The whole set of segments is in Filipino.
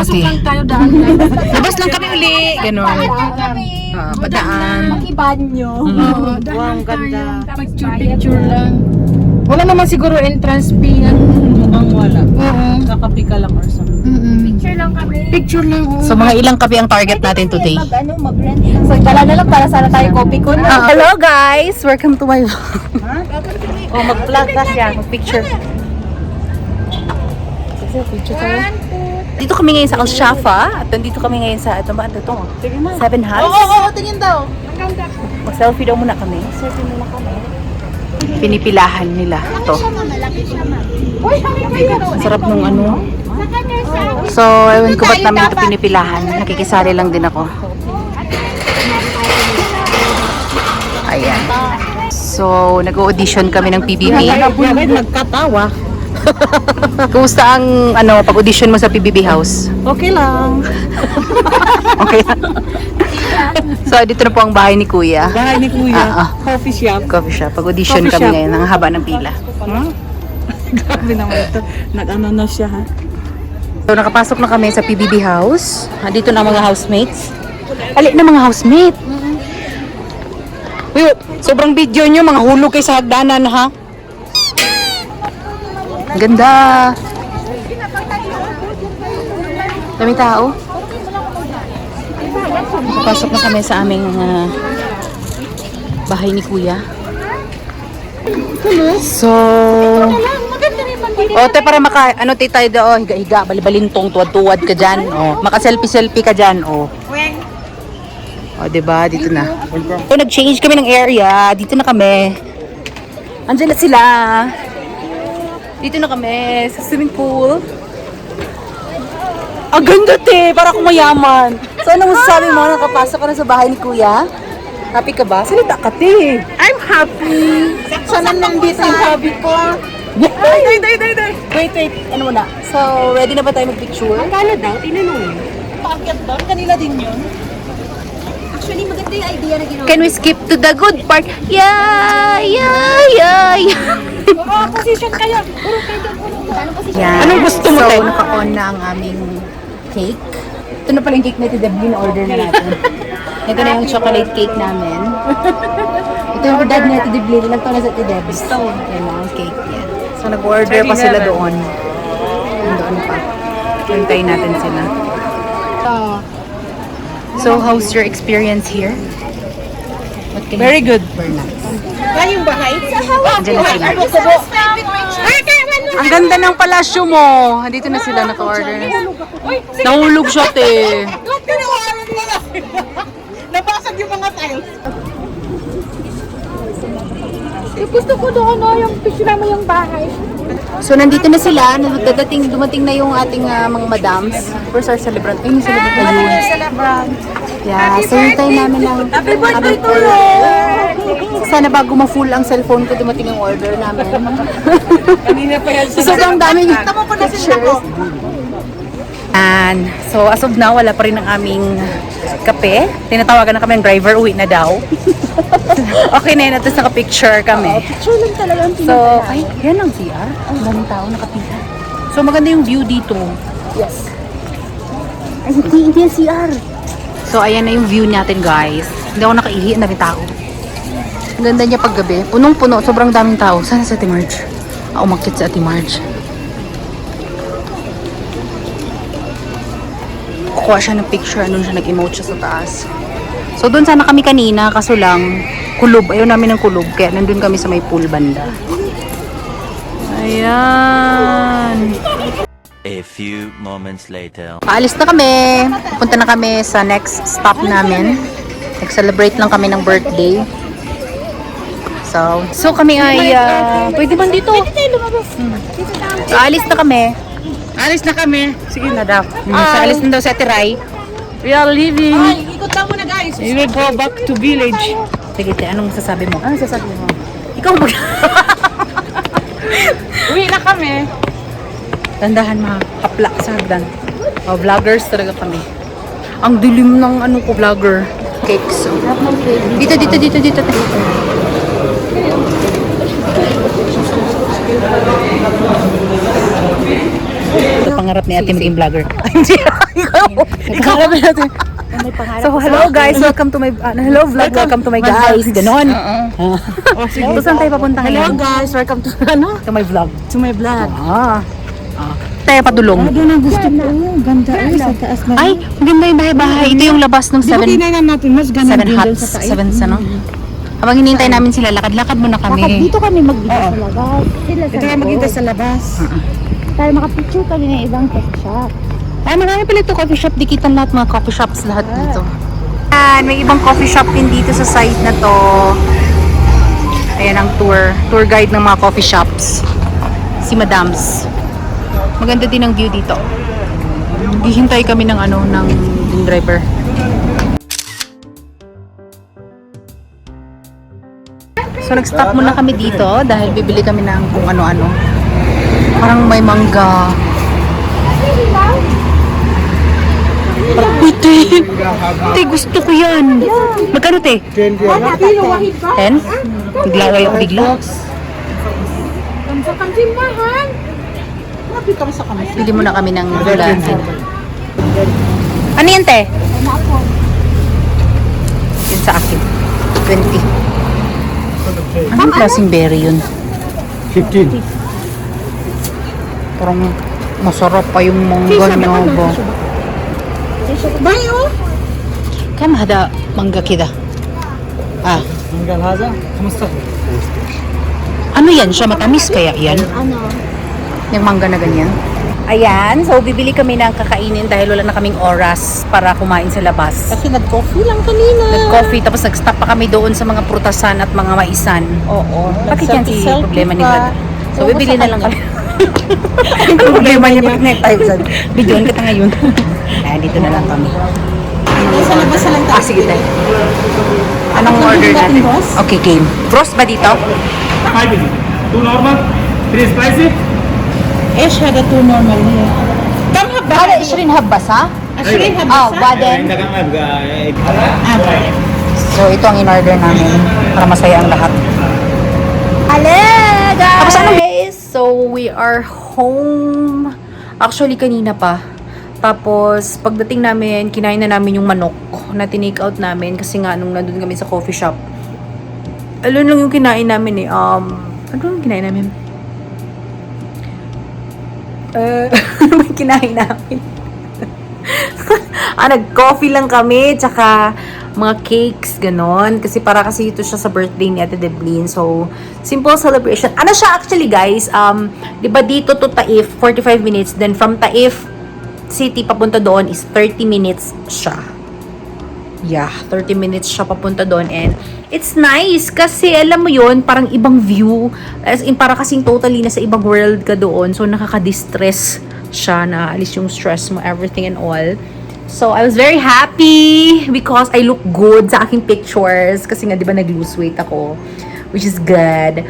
ate. lang tayo daan lang. Labas lang kami uli. Ganon. Padaan. Makibanyo. Wow, ang ganda. Picture lang. Wala naman siguro entrance fee. Mukhang wala. Oo. Kakapi ka lang or something. Picture lang kami. Picture lang. oo. So mga ilang kape ang target natin today? Mag-rent. So, dala na lang para sana tayo kopi ko na. Hello guys! Welcome to my vlog. Oh, mag-vlog ka siya. Mag-picture. Dito kami ngayon sa Al Shafa at nandito kami ngayon sa ito ba ito? Seven Huts. Oo, tingin daw. Mag-selfie daw muna kami. Selfie muna kami. Pinipilahan nila ito. Ang sarap nung ano. So, ewan ko ba't namin ito pinipilahan. Nakikisali lang din ako. Ayan. So, nag-audition kami ng PBB. Nagkatawa. Kumusta ang pag-audition mo sa PBB House? Okay lang. Okay. So, dito na po ang bahay ni Kuya. Bahay ni Kuya. Coffee shop. Coffee shop. Pag-audition Coffee kami shop. ngayon. Ang haba ng pila. Grabe naman ito. Nag-ano na siya ha. So, nakapasok na kami sa PBB House. Dito na ang mga housemates. Alit na mga housemate. Uy, sobrang video nyo. Mga hulog kayo sa hagdanan ha. Ganda. Dami tao. Papasok na kami sa aming bahay ni Kuya. So, te para tayo daw, higa-higa, balibalintong, tuwad-tuwad ka dyan. Maka-selfie-selfie ka dyan. Diba? Dito na. So, nag-change kami ng area. Dito na kami. Andiyan na sila. Dito na kami sa swimming pool. Ang ganda te, para akong mayaman. So ano masasabi mo, nakapasok ka na sa bahay ni Kuya? Happy ka ba? Salita ka te. I'm happy. Sana nandito yung hobby ko. Wait. Ano muna? So, ready na ba tayo mag-picture? Kala daw, tinanong. Paakyat doon, kanila din yun. Actually, maganda yung idea na ginawa. Can we skip to the good part? Yeah. Position kayo. Puro kayo. Ano position? Yan. Anong gusto mo, So, Tay? naka-on na ang aming cake. Ito na pala yung cake na ito, Deblin, order na natin. Ito na yung chocolate cake namin. Ito yung dad na ito, Deblin. Ilang taon na sa ito, Deb? Stone. Yan na ang cake yan. So, nag-order pa sila doon. Doon pa. Hintayin natin sila. So, how's your experience here? What can Very good. Very nice. Kaya yung bahay? Andiyan na sila. Ang ganda ng palasyo mo. Andito na sila naka-order. Nahulog siya, te. Nabasag yung mga tiles. Gusto ko doon, yung picture mo yung bahay. So, nandito na sila. Dumating na yung ating mga madams. First our celebrant. Ay, yung celebrant na yun. Yeah, so hintay namin ng Happy birthday to order. you! Sana bago ma-full ang cellphone ko, dumating yung order namin. Kanina pa yan. So, sobrang daming Tama pa na sila ko. And so as of now, wala pa rin ang aming kape. Tinatawagan na kami ng driver, uwi na daw. Okay na yun, at least naka-picture kami. Picture lang talaga ang So, ay, yan ang CR. Ang daming tao nakapila. So, maganda yung view dito. Yes. Ay, hindi yung CR. So, ayan na yung view natin, guys. Hindi ako nakaihi, ang daming tao. Ang ganda niya paggabi. Punong-puno, sobrang daming tao. Sana sa Ate Marge? Umakit sa Ate Marge. Kukuha siya ng picture, doon siya nag-emote siya sa taas. So doon sana kami kanina, kaso lang kulob, ayaw namin ng kulob, kaya nandun kami sa may pool banda. Ayan. A few moments later. Paalis na kami. Punta na kami sa next stop namin. Nag-celebrate lang kami ng birthday. So kami ay, pwede man dito? Pwede tayo lumabas. So, alis na kami. Alis na kami. Sige na daw. Alis na daw si Ate Rai. We are leaving. Ay, ikot lang muna guys. We will go back to village. Sige, te, anong sasabi mo? Anong sasabi mo? Ikaw mag... Uwi na kami. Tandahan mga hapla sa hagdan. Vloggers talaga kami. Ang dilim ng ano ko, vlogger. Cakes. Dito. Ito pangarap ni ate maging vlogger. Hindi. Ikalapin natin. So, hello guys, welcome to my, hello vlog, welcome to my guys. Ganon. So, saan tayo papunta ngayon? Hello guys, welcome to To my vlog. to my vlog. Tayo padulong. Doon ang gusto ko. Ganda sa taas na. Ay, maganda yung bahay-bahay. Ito yung labas ng Di ba 7 tinanan natin, mas ganda din doon huts, sa taas. 7 ano. Habang hinihintay namin sila, lakad-lakad muna kami. Dito kami magbigay sa labas. Sila sa Ito kaya magkita sa labas. Tayo makapicture kami ng ibang coffee shop. Ay, marami pala ito coffee shop. Dikitan lahat mga coffee shops lahat dito. Ayan, may ibang coffee shop din dito sa site na to. Ayan ang tour guide ng mga coffee shops. Si Madams. Maganda din ang view dito. Hihintay kami ng ng driver. So nag-stop muna kami dito dahil bibili kami ng kung ano-ano. Parang may mangga. Ite! Ite, gusto ko yan. Magkano te? 10? Naglaway ako bigla. Bili muna kami ng gulatin. Ano yan te? Yun sa akin. 20. Anong klaseng berry yun? 15. Parang masarap pa yung mangga niya ba? Bayo! Kam hada mangga kita? Ah, Mangga haza, kamusta? ano yan siya? Matamis kaya yan? Ano? Yung mangga na ganyan? Ayan, so bibili kami ng kakainin dahil wala na kaming oras para kumain sa labas. Kasi nag-coffee lang kanina. Nag-coffee, tapos nag-stop pa kami doon sa mga prutasan at mga maisan. Oo. Bakit yan si Nag-selfie problema ni pa. Brad? So bibili na lang kami. Ang problema niya, bakit na tayo sa videoan kita ngayon. Ayan, dito na lang kami. Sa labas na lang tayo. Ah, sige tayo. Anong order natin? Okay, game. Frost ba dito? 5 2 normal, 3 spicy. Ish had a 2 normal here. Come have Bada, Ishrin Habbasa? Ashrin have Oh, Baden. So, ito ang in-order namin para masaya ang lahat. Ale, guys! So, we are home. Actually, kanina pa. Tapos, pagdating namin, kinain na namin yung manok na tinake out namin kasi nga nung nandun kami sa coffee shop. Alun lang yung kinain namin eh. Ano yung kinain namin? Ano yung kinain namin? Nag-coffee lang kami, tsaka mga cakes, ganon. Kasi para kasi ito siya sa birthday ni Ate Deblin. So, simple celebration. Ano siya actually, guys? Di ba dito to Taif, 45 minutes. Then from Taif City, papunta doon is 30 minutes siya. Yeah, 30 minutes siya papunta doon. And it's nice kasi alam mo yon parang ibang view. As in, para kasing totally na sa ibang world ka doon. So, nakaka-distress siya na alis yung stress mo, everything and all. So, I was very happy because I look good sa aking pictures. Kasi nga, di ba, nag-lose weight ako. Which is good.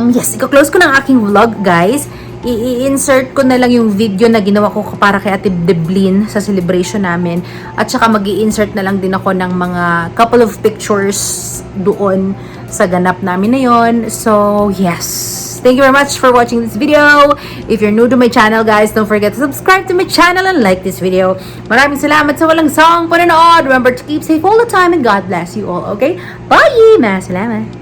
Yes, i-close ko na ang aking vlog, guys. I-insert ko na lang yung video na ginawa ko para kay Ate Deblin sa celebration namin. At saka mag-i-insert na lang din ako ng mga couple of pictures doon sa ganap namin na yon. So, yes. Thank you very much for watching this video. If you're new to my channel, guys, don't forget to subscribe to my channel and like this video. Maraming salamat sa walang sawang panonood. Remember to keep safe all the time and God bless you all, okay? Bye! Maraming salamat.